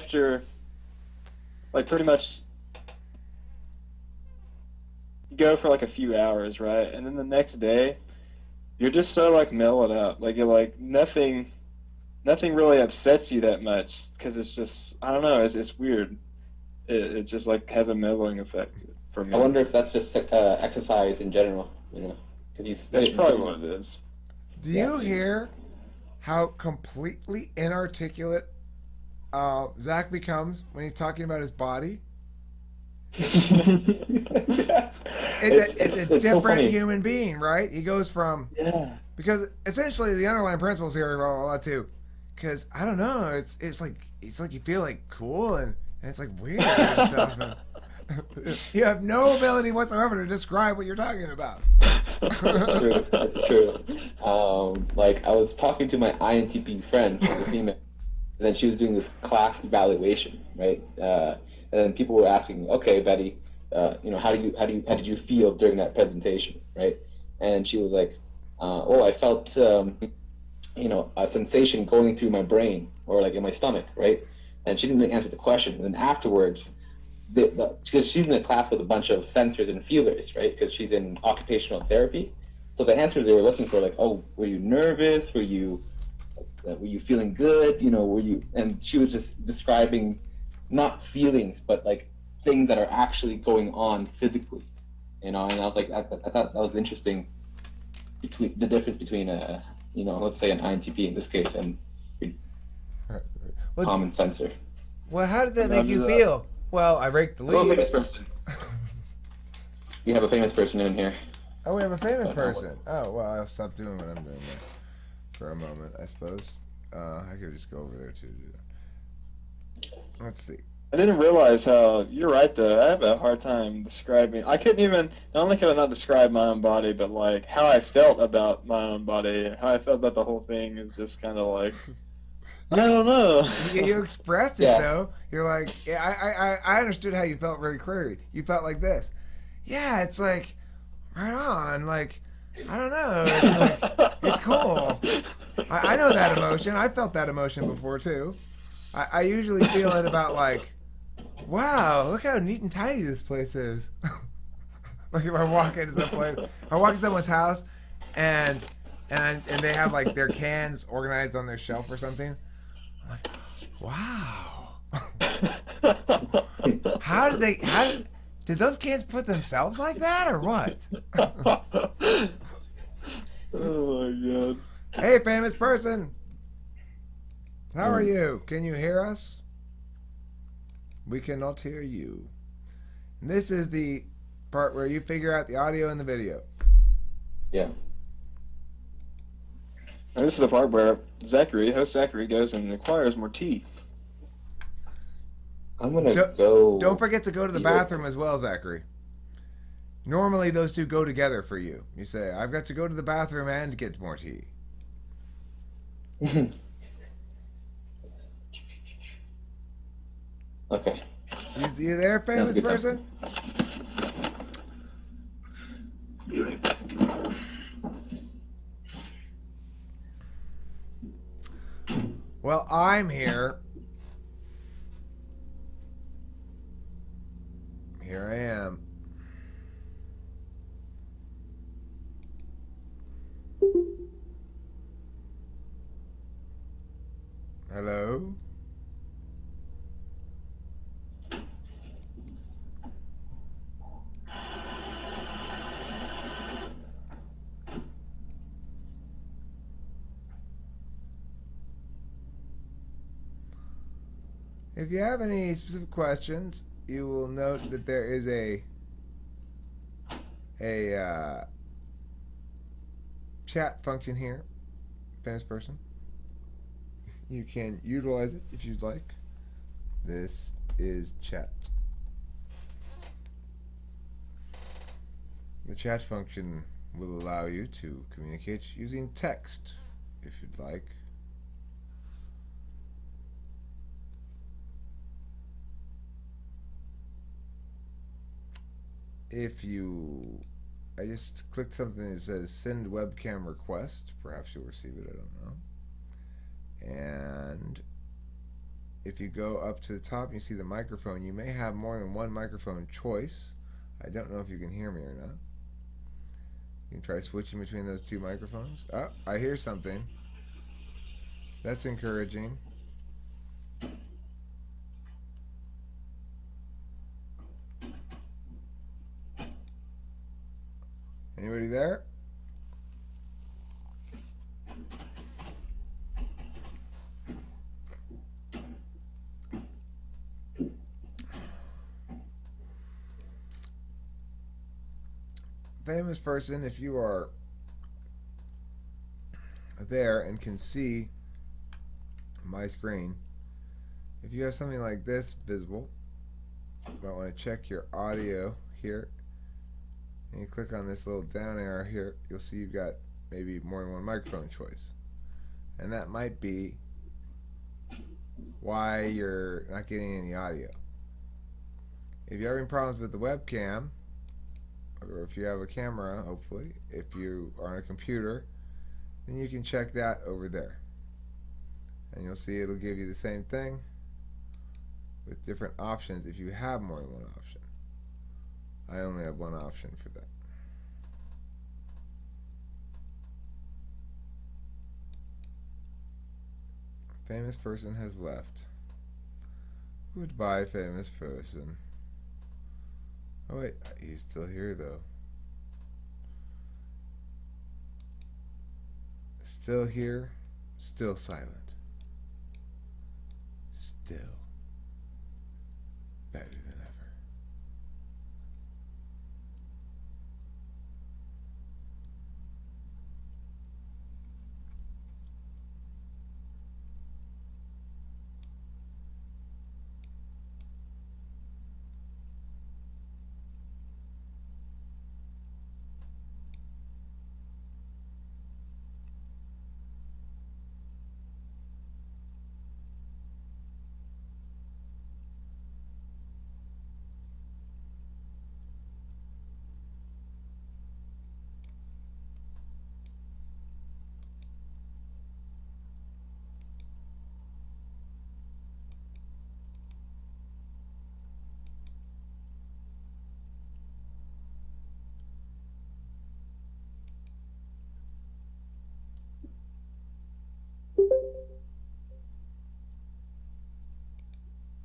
after like pretty much you go for like a few hours, right? And then the next day you're just so like mellowed out. Like you're like nothing really upsets you that much because it's just I don't know, it's weird. It just like has a mellowing effect for I me. wonder if that's just exercise in general, because That's probably what it is. Do yeah. you hear how completely inarticulate Zach becomes when he's talking about his body? It's a so different funny. human being, right? He goes from Yeah. because essentially the underlying principles here are blah blah blah too. Because I don't know, it's like you feel like cool and it's like weird and stuff. And you have no ability whatsoever to describe what you're talking about. That's true. That's true. Like I was talking to my INTP friend, who's a female, and then she was doing this class evaluation, right? And then people were asking, "Okay, Betty, how did you feel during that presentation, right?" And she was like, "Oh, I felt, a sensation going through my brain or like in my stomach, right?" And she didn't really answer the question. And then afterwards, because she's in a class with a bunch of sensors and feelers, right? Because she's in occupational therapy. So the answers they were looking for, like, oh, were you nervous? Were you feeling good? Were you? And she was just describing not feelings, but like things that are actually going on physically. And I was like, I thought that was interesting. Between the difference between let's say an INTP in this case and Well, common sensor. well, how did that make you Imagine that. feel? Well, I raked the Well, famous leaves. person. We have a famous person in here. Oh, we have a famous person. Oh, well, I'll stop doing what I'm doing for a moment, I suppose. I could just go over there to do that. Let's see. I didn't realize how you're right though. I have a hard time describing. I couldn't even not only could I not describe my own body, but like how I felt about my own body, how I felt about the whole thing is just kind of like I don't know. You expressed it Yeah. though. You're like, yeah, I understood how you felt really clearly. You felt like this. Yeah, it's like right on. Like I don't know. It's like it's cool. I know that emotion. I felt that emotion before too. I usually feel it about like, wow, look how neat and tidy this place is. Like if I walk into some place, I walk into someone's house, and they have like their cans organized on their shelf or something. I'm like, wow. How did those cans put themselves like that or what? Oh my god. Hey, famous person. How are you? Can you hear us? We cannot hear you. And this is the part where you figure out the audio and the video. Yeah. And this is the part where host Zachary goes and acquires more tea. I'm gonna Don't- go. Don't forget to go to the Yeah. bathroom as well, Zachary. Normally those two go together for you. You say, I've got to go to the bathroom and get more tea. Okay. You there, famous good time. person? Be right back. Well, I'm here. Here I am. Hello? If you have any specific questions, you will note that there is a chat function here, famous person. You can utilize it if you'd like. This is chat. The chat function will allow you to communicate using text if you'd like. I just clicked something that says send webcam request. Perhaps you'll receive it, I don't know. And if you go up to the top and you see the microphone, you may have more than one microphone choice. I don't know if you can hear me or not. You can try switching between those two microphones. Oh, I hear something. That's encouraging. Anybody there? Famous person, if you are there and can see my screen, if you have something like this visible, you might want to check your audio here, and you click on this little down arrow here, you'll see you've got maybe more than one microphone choice, and that might be why you're not getting any audio. If you're having problems with the webcam, or if you have a camera, hopefully, if you are on a computer, then you can check that over there. And you'll see it'll give you the same thing with different options if you have more than one option. I only have one option for that. Famous person has left. Goodbye, famous person. Oh wait, he's still here though. Still here, still silent. Still better than ever.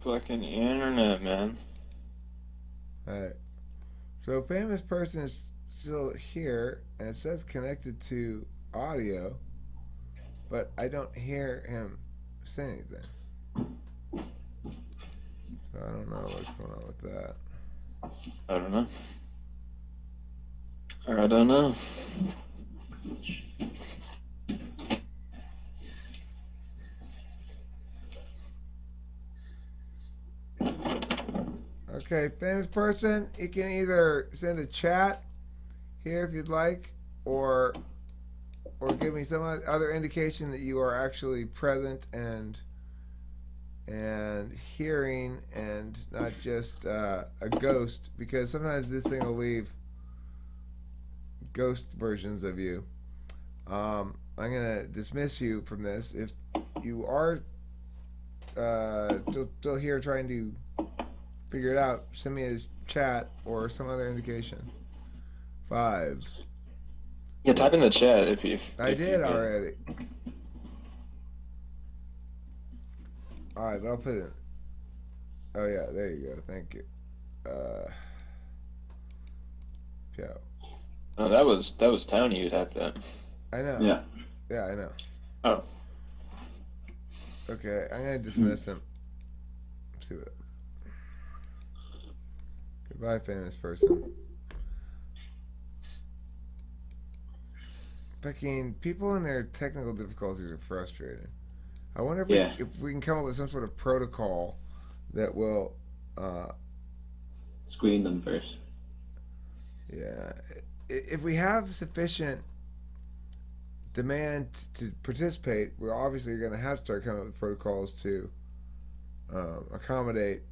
Fucking internet, man. Alright. So famous person is still here, and it says connected to audio, but I don't hear him say anything. So I don't know what's going on with that. I don't know. I don't know. Okay, famous person, you can either send a chat here if you'd like, or give me some other indication that you are actually present and hearing and not just a ghost, because sometimes this thing will leave ghost versions of you. I'm gonna dismiss you from this. If you are still here trying to figure it out, send me a chat or some other indication. 5. Yeah, type in the chat if you. I did already. Alright, but I'll put it. Oh yeah, there you go. Thank you. Yeah. Oh, that was Tony who typed that. I know. Yeah. Yeah, I know. Oh. Okay, I'm gonna dismiss him. Let's see what. Goodbye, famous person. Fucking people and their technical difficulties are frustrating. I wonder if, if we can come up with some sort of protocol that will screen them first. Yeah. If we have sufficient demand to participate, we're obviously going to have to start coming up with protocols to accommodate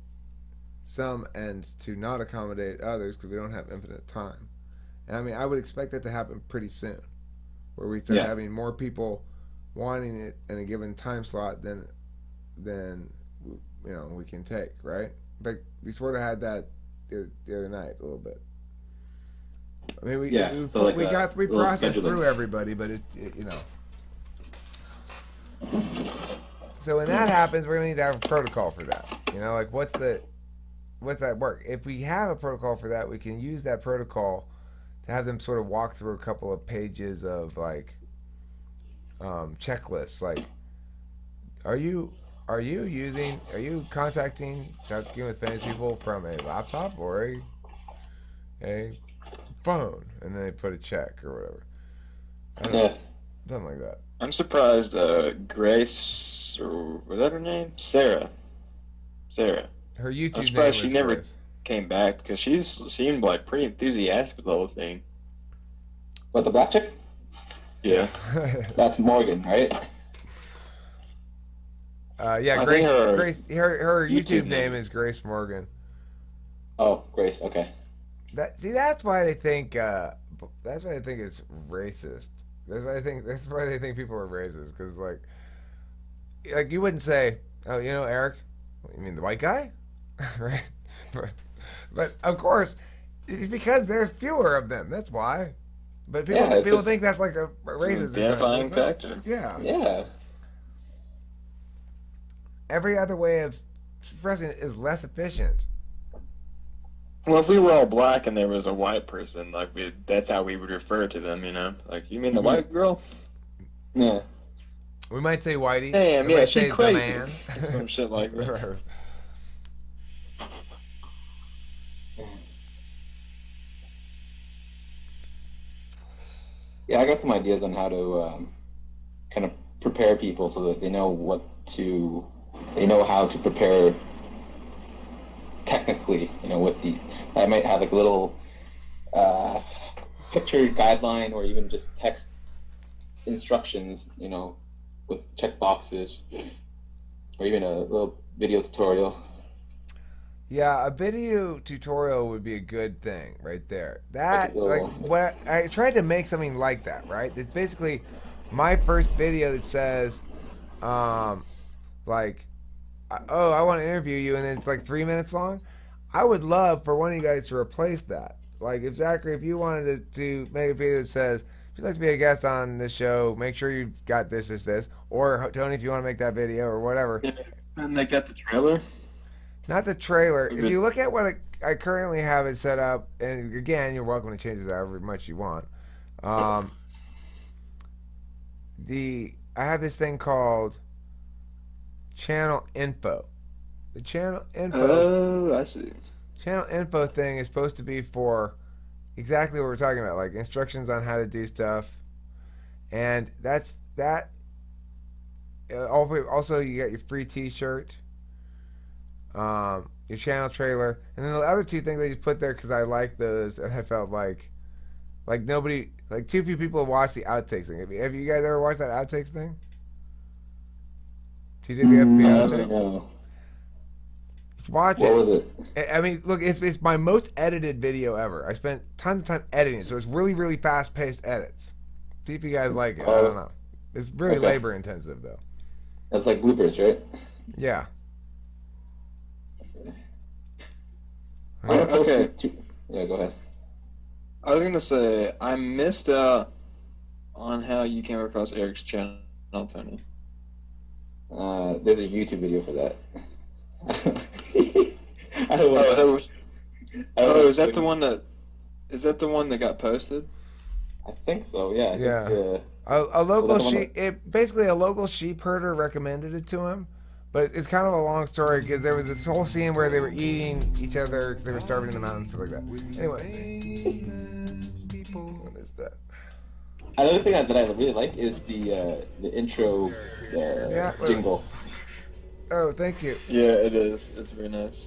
some and to not accommodate others, because we don't have infinite time. And I mean, I would expect that to happen pretty soon, where we start having more people wanting it in a given time slot than we can take, right? But we sort of had that the other night a little bit. I mean, So like we little processed scheduling. through everybody, but So when that happens, we're gonna need to have a protocol for that. Like what's that work? If we have a protocol for that, we can use that protocol to have them sort of walk through a couple of pages of like checklists. Like, are you talking with famous people from a laptop or a phone? And then they put a check or whatever. I don't know, something like that. I'm surprised Grace, or was that her name? Sarah. Her I'm YouTube name surprised is she never Grace. came back because she seemed like pretty enthusiastic with the whole thing. What, the black chick? Yeah. That's Morgan, right? Yeah, I Grace. think Her YouTube YouTube name name. is Grace Morgan. Oh, Grace. Okay. That's why they think it's racist. That's why they think people are racist, because like you wouldn't say, oh, Eric, you mean the white guy, right? But of course, it's because there's fewer of them. That's why. But people think that's like a racist. Identifying factor. Yeah. Yeah. Every other way of expressing it is less efficient. Well, if we were all black and there was a white person, like that's how we would refer to them, Like, you mean the white girl? Yeah. We might say whitey. Damn, We yeah, might she say the crazy. man. Some shit like that. Yeah, I got some ideas on how to kind of prepare people so that they know how to prepare technically, I might have like a little picture guideline or even just text instructions, with check boxes, or even a little video tutorial. Yeah, a video tutorial would be a good thing right there. That Like a what I tried to make something like that, right? It's basically my first video that says, like, oh, I want to interview you, and then it's like 3 minutes long. I would love for one of you guys to replace that. Like, if Zachary, if you wanted to make a video that says, if you'd like to be a guest on this show, make sure you've got this, this, this. Or Tony, if you want to make that video or whatever. And they got the trailer? Not the trailer. Okay. If you look at what I currently have it set up, and again, you're welcome to change this however much you want. I have this thing called channel info. The channel info. Oh, I see. Channel info thing is supposed to be for exactly what we're talking about, like instructions on how to do stuff, and that's that. Also, you got your free T-shirt, your channel trailer, and then the other two things I just put there because I like those, and I felt like nobody, like too few people have watched the outtakes thing. Have you guys ever watched that outtakes thing? TWFP outtakes. No. Watch What it. was it? I mean, look, it's my most edited video ever. I spent tons of time editing it, so it's really, really fast-paced edits. See if you guys like it. I don't know. It's really Okay. labor-intensive, though. That's like bloopers, right? Yeah. I'm gonna post Okay. it too. Yeah, go ahead. I was gonna say I missed out on how you came across Eric's channel, Tony. There's a YouTube video for that. I don't Oh, know. is that the one that? Is that the one that got posted? I think so. Yeah. I Yeah. Think, A local Well, that's the sheep, basically a local sheep herder recommended it to him, but it's kind of a long story because there was this whole scene where they were eating each other because they were starving in the mountains, stuff like that. Anyway, what is that? Another thing that I really like is the intro jingle. Oh, thank you. Yeah, it is. It's very nice.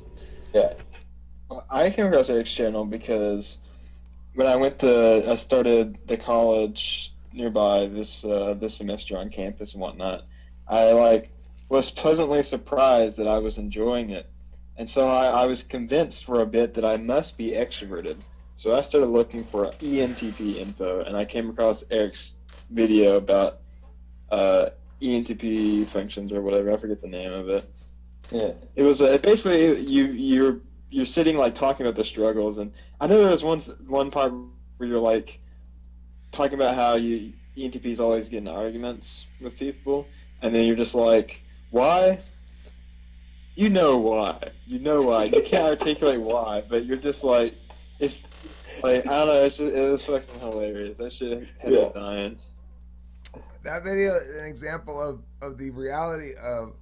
Yeah. I came across Eric's channel because when I started the college nearby this semester on campus and whatnot, I was pleasantly surprised that I was enjoying it, and so I was convinced for a bit that I must be extroverted. So I started looking for ENTP info, and I came across Eric's video about ENTP functions or whatever. I forget the name of it. Yeah. It was basically you're sitting like talking about the struggles, and I know there was one part where you're like talking about how you ENTPs always get in arguments with people, and then you're just like, why? You know why. You can't articulate why, but you're just like, it's like I don't know. It was fucking hilarious. That shit had me Yeah. dying. That video is an example of the reality of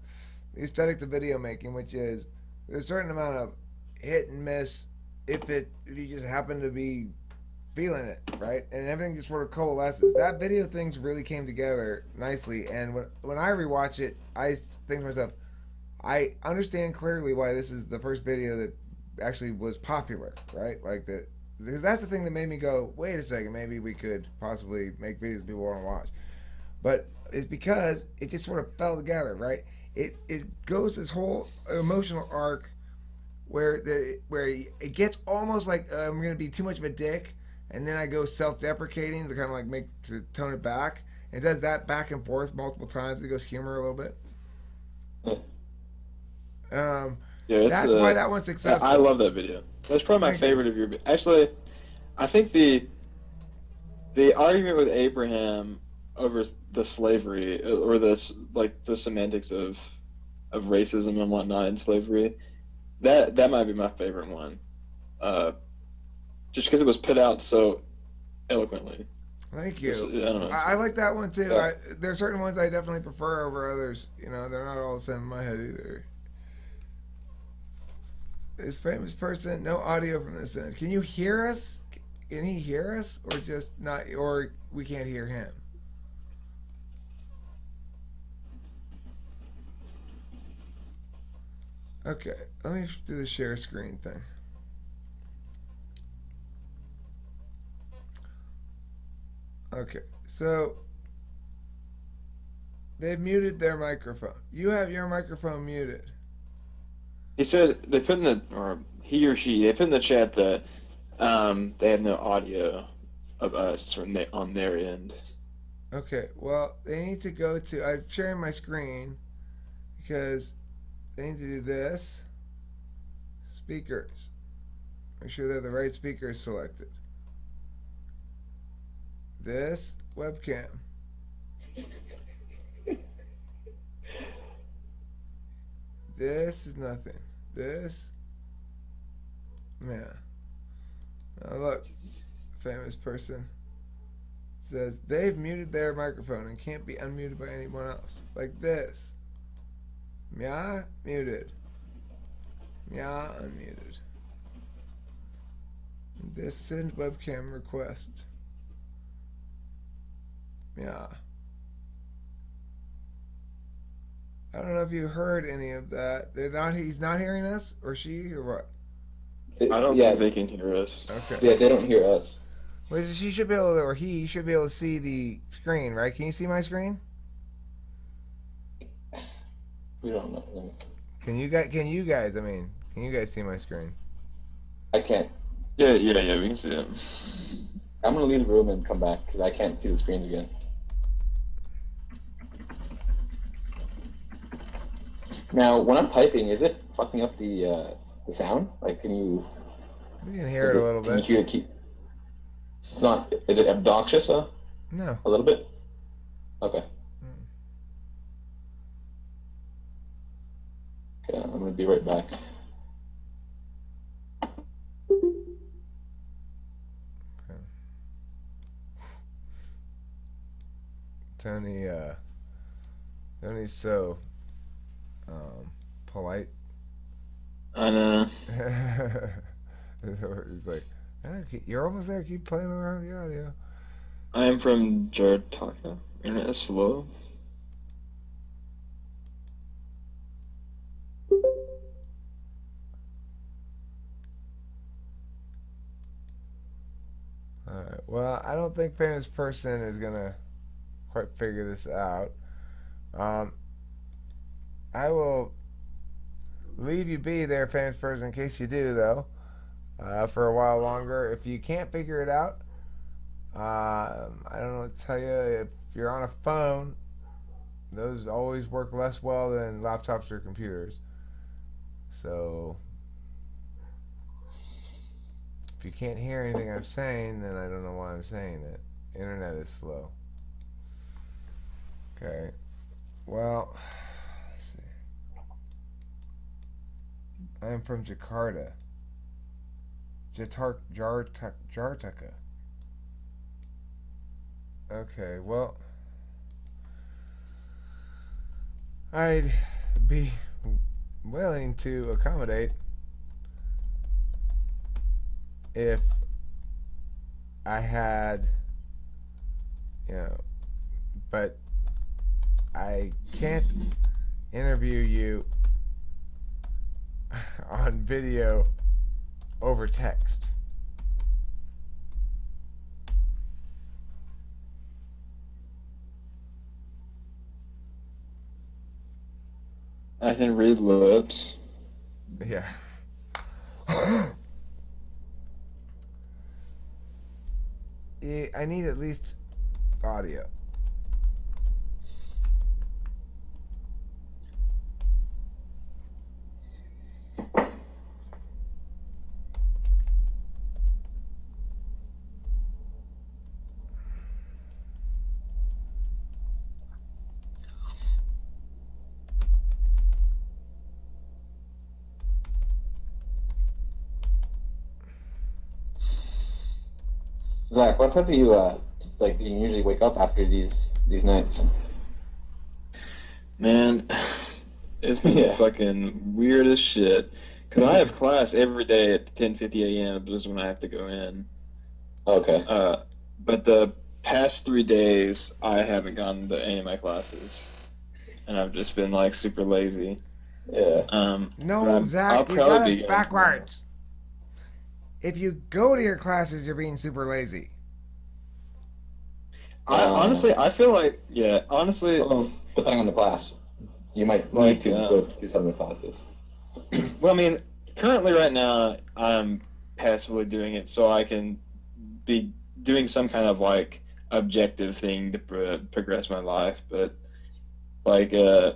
the aesthetics of video making, which is there's a certain amount of hit and miss if you just happen to be feeling it, right? And everything just sort of coalesces. That video things really came together nicely, and when I rewatch it, I think to myself, I understand clearly why this is the first video that actually was popular, right? Like that, because that's the thing that made me go, wait a second, maybe we could possibly make videos people want to watch. But it's because it just sort of fell together, right? It goes this whole emotional arc where it gets almost like I'm gonna be too much of a dick, and then I go self-deprecating to kind of like make to tone it back. It does that back and forth multiple times. It goes humor a little bit. Um, Yeah, it's that's why that one's successful. I love that video. That's probably my favorite of your. Actually, I think the argument with Abraham over the slavery or this like the semantics of racism and whatnot in slavery, that might be my favorite one. Just because it was put out so eloquently. Thank you. I don't know. I like that one too. Yeah. There are certain ones I definitely prefer over others. You know, they're not all the same in my head either. This famous person, no audio from this end. Can you hear us? Can he hear us, or just not? Or we can't hear him? Okay, let me do the share screen thing. Okay, so they've muted their microphone. You have your microphone muted. He said they put in the or he or she they put in the chat that they have no audio of us on their end. Okay, well, they need to go to. I'm sharing my screen because they need to do this. Speakers. Make sure they have the right speakers selected. This webcam. This is nothing. This. Yeah. Now look, famous person says they've muted their microphone and can't be unmuted by anyone else. Like this. Mia, muted. Mia, unmuted. This send webcam request. Mia. I don't know if you heard any of that. He's not hearing us, or she, or what? I don't think they can hear us. Okay. Yeah, they don't hear us. Well, she should be able to, or he should be able to see the screen, right? Can you see my screen? We don't know. Can you guys see my screen? I can't. Yeah, we can see it. I'm gonna leave the room and come back because I can't see the screens again. Now, when I'm typing, is it fucking up the sound? Like, can you? We can hear it a little Can bit. you hear it? It's not. Is it obnoxious? No. A little bit. Okay. Okay, I'm gonna be right back. Tony's so polite. I know. He's like, you're almost there. Keep playing around with the audio. I am from Jared Taka. Internet is slow. Alright, well, I don't think famous person is gonna quite figure this out. I will leave you be there, famous person, in case you do, though, for a while longer. If you can't figure it out, I don't know what to tell you. If you're on a phone, those always work less well than laptops or computers. So if you can't hear anything I'm saying, then I don't know why I'm saying it. Internet is slow. Okay. Well, let's see. I am from Jakarta. Jartaka. Okay, well, I'd be willing to accommodate if I had, but I can't interview you on video over text. I can read lips. Yeah. I need at least audio. Zach, what time do you do you usually wake up after these nights? Man, it's been fucking weird as shit. Cause I have class every day at 10:50 a.m. This is when I have to go in. Okay. But the past 3 days I haven't gone to any of my classes, and I've just been like super lazy. Yeah. No, Zach, you got it backwards. If you go to your classes, you're being super lazy. Honestly, I feel like, honestly, Depending on the class, you might need to go to some of the classes. well, I mean, currently right now I'm passively doing it so I can be doing some kind of like objective thing to progress my life, but like I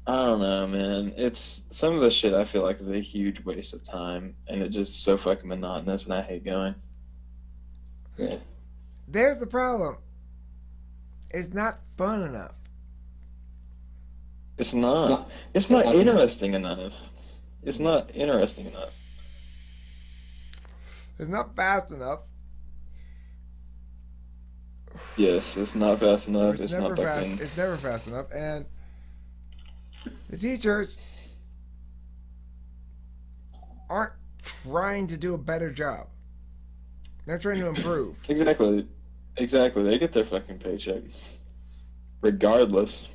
don't know, man. It's some of the shit I feel like is a huge waste of time, and it's just so fucking monotonous, and I hate going. Yeah. There's the problem. It's not fun enough. It's not. It's not interesting enough. It's not interesting enough. It's not fast enough. Yes, it's not fast enough. It's never not fast. fucking. It's never fast enough, and the teachers aren't trying to do a better job. They're trying to improve. Exactly. They get their fucking paycheck, regardless.